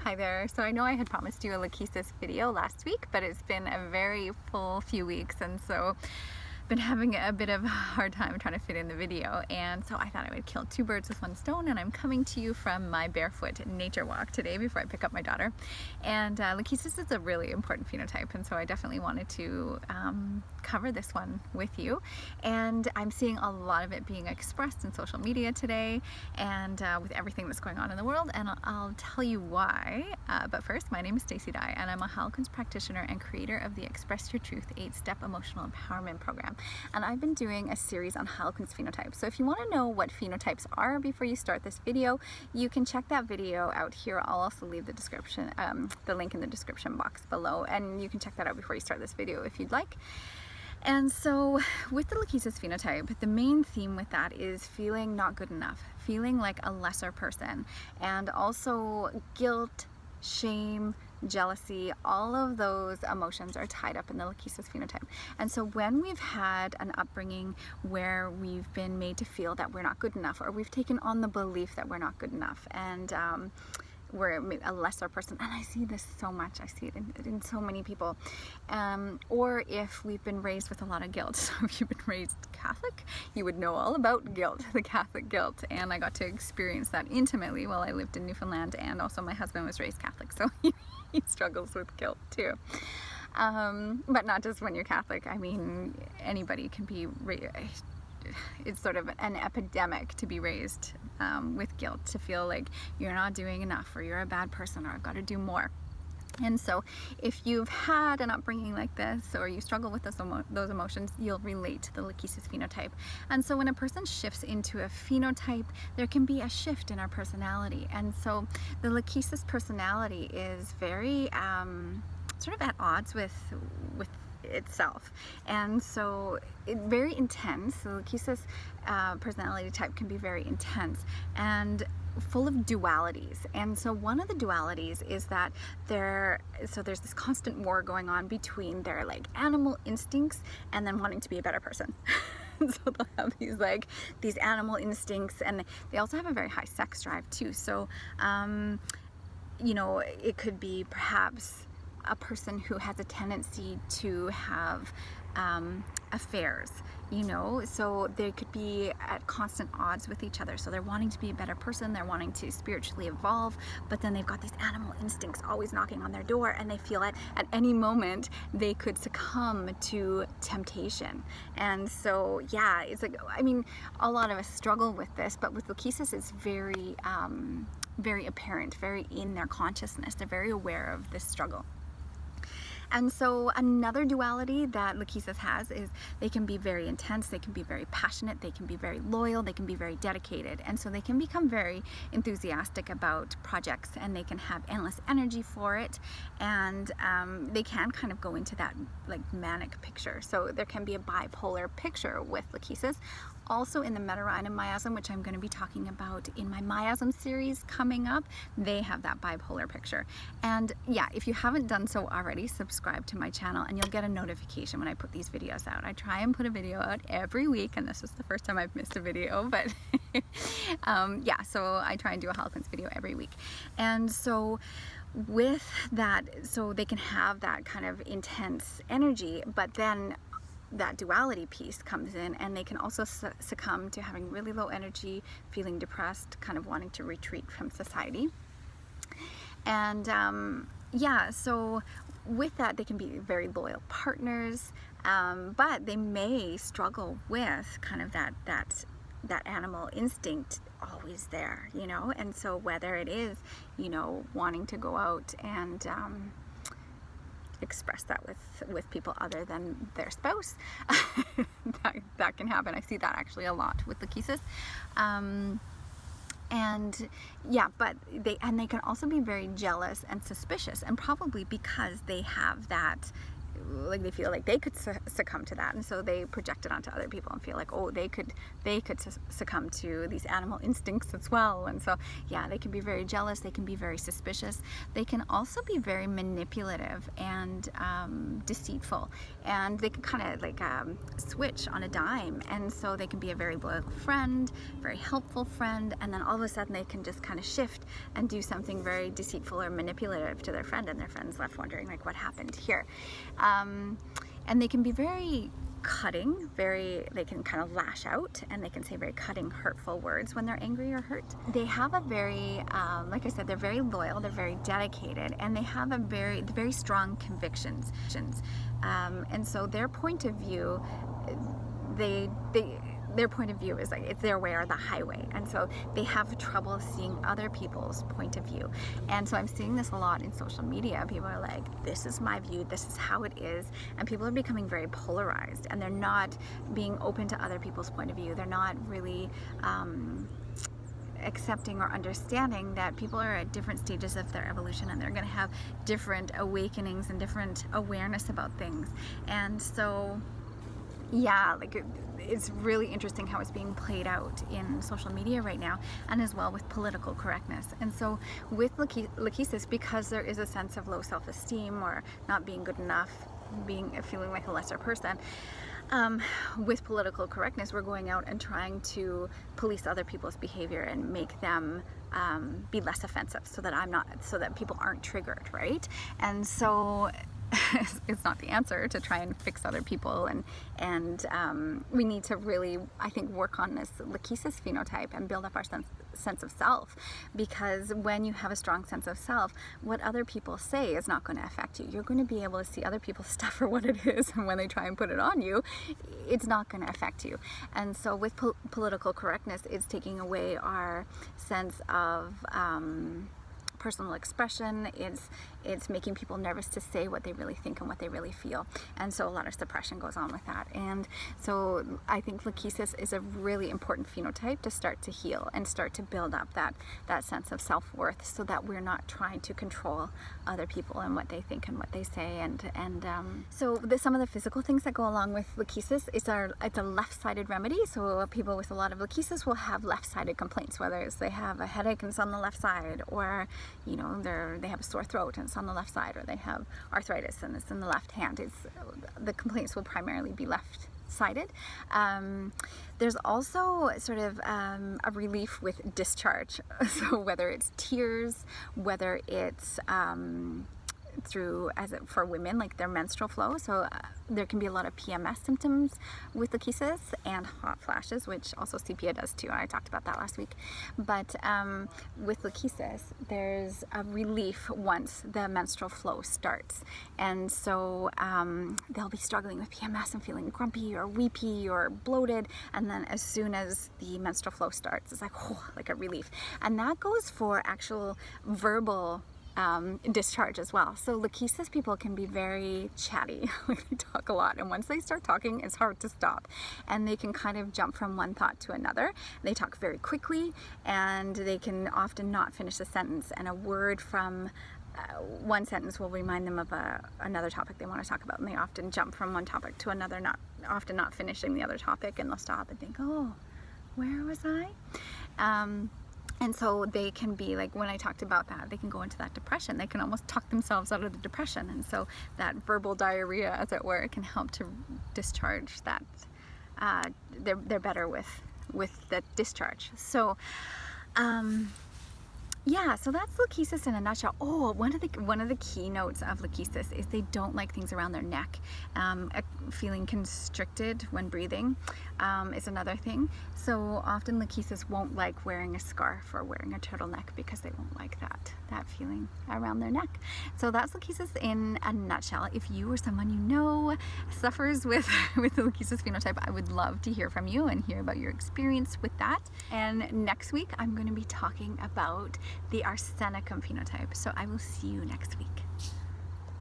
Hi there. So I know I had promised you a Lachesis video last week, but it's been a very full few weeks, and so been having a bit of a hard time trying to fit in the video, and so I thought I would kill two birds with one stone, and I'm coming to you from my barefoot nature walk today before I pick up my daughter. And Lachesis is a really important phenotype, and so I definitely wanted to cover this one with you. And I'm seeing a lot of it being expressed in social media today, and with everything that's going on in the world, and I'll tell you why. But first, my name is Stacey, and I'm a Heilkunst practitioner and creator of the Express Your Truth 8-Step Emotional Empowerment Program. And I've been doing a series on Heilkunst Phenotype. So if you want to know what phenotypes are before you start this video, you can check that video out here. I'll also leave the description, the link in the description box below, and you can check that out before you start this video if you'd like. And so with the Lachesis phenotype, the main theme with that is feeling not good enough, feeling like a lesser person, and also guilt, shame, jealousy. All of those emotions are tied up in the Lachesis phenotype. And so when we've had an upbringing where we've been made to feel that we're not good enough, or we've taken on the belief that we're not good enough, and we're a lesser person, and I see this so much, I see it in so many people, or if we've been raised with a lot of guilt. So if you've been raised Catholic, you would know all about guilt, the Catholic guilt, and I got to experience that intimately while I lived in Newfoundland, and also my husband was raised Catholic, so he struggles with guilt too. But not just when you're Catholic. I mean, anybody can be raised. It's sort of an epidemic to be raised with guilt, to feel like you're not doing enough, or you're a bad person, or I've got to do more. And so if you've had an upbringing like this, or you struggle with those emotions, you'll relate to the Lachesis phenotype. And so when a person shifts into a phenotype, there can be a shift in our personality. And so the Lachesis personality is very sort of at odds with itself, and so very intense. The Lachesis personality type can be very intense and full of dualities. And so one of the dualities is that there's this constant war going on between their like animal instincts and then wanting to be a better person. So they'll have these animal instincts, and they also have a very high sex drive too. So you know, it could be perhaps a person who has a tendency to have affairs, you know, so they could be at constant odds with each other. So they're wanting to be a better person, they're wanting to spiritually evolve, but then they've got these animal instincts always knocking on their door, and they feel at any moment they could succumb to temptation. And so yeah, it's like, I mean, a lot of us struggle with this, but with Lachesis it's very very apparent, very in their consciousness. They're very aware of this struggle. And so another duality that Lachesis has is they can be very intense, they can be very passionate, they can be very loyal, they can be very dedicated. And so they can become very enthusiastic about projects, and they can have endless energy for it. And they can kind of go into that like manic picture. So there can be a bipolar picture with Lachesis. Also in the meta-rhinum miasm, which I'm going to be talking about in my miasm series coming up, they have that bipolar picture. And yeah, if you haven't done so already, subscribe to my channel and you'll get a notification when I put these videos out. I try and put a video out every week, and this was the first time I've missed a video, but yeah, so I try and do a Heilkunst video every week. And so with that, so they can have that kind of intense energy, but then that duality piece comes in, and they can also succumb to having really low energy, feeling depressed, kind of wanting to retreat from society. And yeah, so with that, they can be very loyal partners, but they may struggle with kind of that animal instinct always there, you know. And so whether it is, you know, wanting to go out and express that with people other than their spouse, that can happen. I see that actually a lot with Lachesis. And yeah, but they can also be very jealous and suspicious, and probably because they have that like they feel like they could succumb to that, and so they project it onto other people and feel like, oh, they could succumb to these animal instincts as well. And so yeah, they can be very jealous, they can be very suspicious, they can also be very manipulative and deceitful, and they can kind of like switch on a dime. And so they can be a very loyal friend, very helpful friend, and then all of a sudden they can just kind of shift and do something very deceitful or manipulative to their friend, and their friend's left wondering like, what happened here? And they can be very cutting, they can kind of lash out, and they can say very cutting, hurtful words when they're angry or hurt. They have a very, like I said, they're very loyal, they're very dedicated, and they have a very strong convictions. And so their point of view, their point of view is like it's their way or the highway, and so they have trouble seeing other people's point of view. And so I'm seeing this a lot in social media. People are like, this is my view, this is how it is, and people are becoming very polarized, and they're not being open to other people's point of view. They're not really accepting or understanding that people are at different stages of their evolution, and they're going to have different awakenings and different awareness about things. And so yeah, like it's really interesting how it's being played out in social media right now, and as well with political correctness. And so with Lachesis, because there is a sense of low self-esteem or not being good enough, feeling like a lesser person, with political correctness, we're going out and trying to police other people's behavior and make them be less offensive, so that people aren't triggered, right? And so it's not the answer to try and fix other people, and we need to really, I think, work on this Lachesis phenotype and build up our sense of self, because when you have a strong sense of self, what other people say is not going to affect you. You're going to be able to see other people's stuff for what it is, and when they try and put it on you, it's not going to affect you. And so with political correctness, it's taking away our sense of personal expression. It's making people nervous to say what they really think and what they really feel, and so a lot of suppression goes on with that. And so I think Lachesis is a really important phenotype to start to heal and start to build up that sense of self-worth, so that we're not trying to control other people and what they think and what they say. And so some of the physical things that go along with Lachesis it's a left-sided remedy. So people with a lot of Lachesis will have left-sided complaints, whether it's they have a headache and it's on the left side, or you know, they have a sore throat and it's on the left side, or they have arthritis and it's in the left hand. The complaints will primarily be left-sided. There's also sort of a relief with discharge. So whether it's tears, whether it's through, for women, like their menstrual flow. So there can be a lot of PMS symptoms with Lachesis, and hot flashes, which also sepia does too. I talked about that last week. But with Lachesis, there's a relief once the menstrual flow starts. And so they'll be struggling with PMS and feeling grumpy or weepy or bloated, and then as soon as the menstrual flow starts, it's like, oh, like a relief. And that goes for actual verbal discharge as well. So Lachesis people can be very chatty, like they talk a lot, and once they start talking, it's hard to stop, and they can kind of jump from one thought to another. They talk very quickly, and they can often not finish a sentence, and a word from one sentence will remind them of another topic they want to talk about, and they often jump from one topic to another, often not finishing the other topic, and they'll stop and think, oh, where was I? And so they can be like, when I talked about that, they can go into that depression. They can almost talk themselves out of the depression. And so that verbal diarrhea, as it were, can help to discharge that. They're better with the discharge. So, yeah, so that's Lachesis in a nutshell. Oh, one of the keynotes of Lachesis is they don't like things around their neck. Feeling constricted when breathing is another thing. So often Lachesis won't like wearing a scarf or wearing a turtleneck, because they won't like that feeling around their neck. So that's Lachesis in a nutshell. If you or someone you know suffers with the Lachesis phenotype, I would love to hear from you and hear about your experience with that. And next week I'm going to be talking about the arsenicum phenotype. So I will see you next week.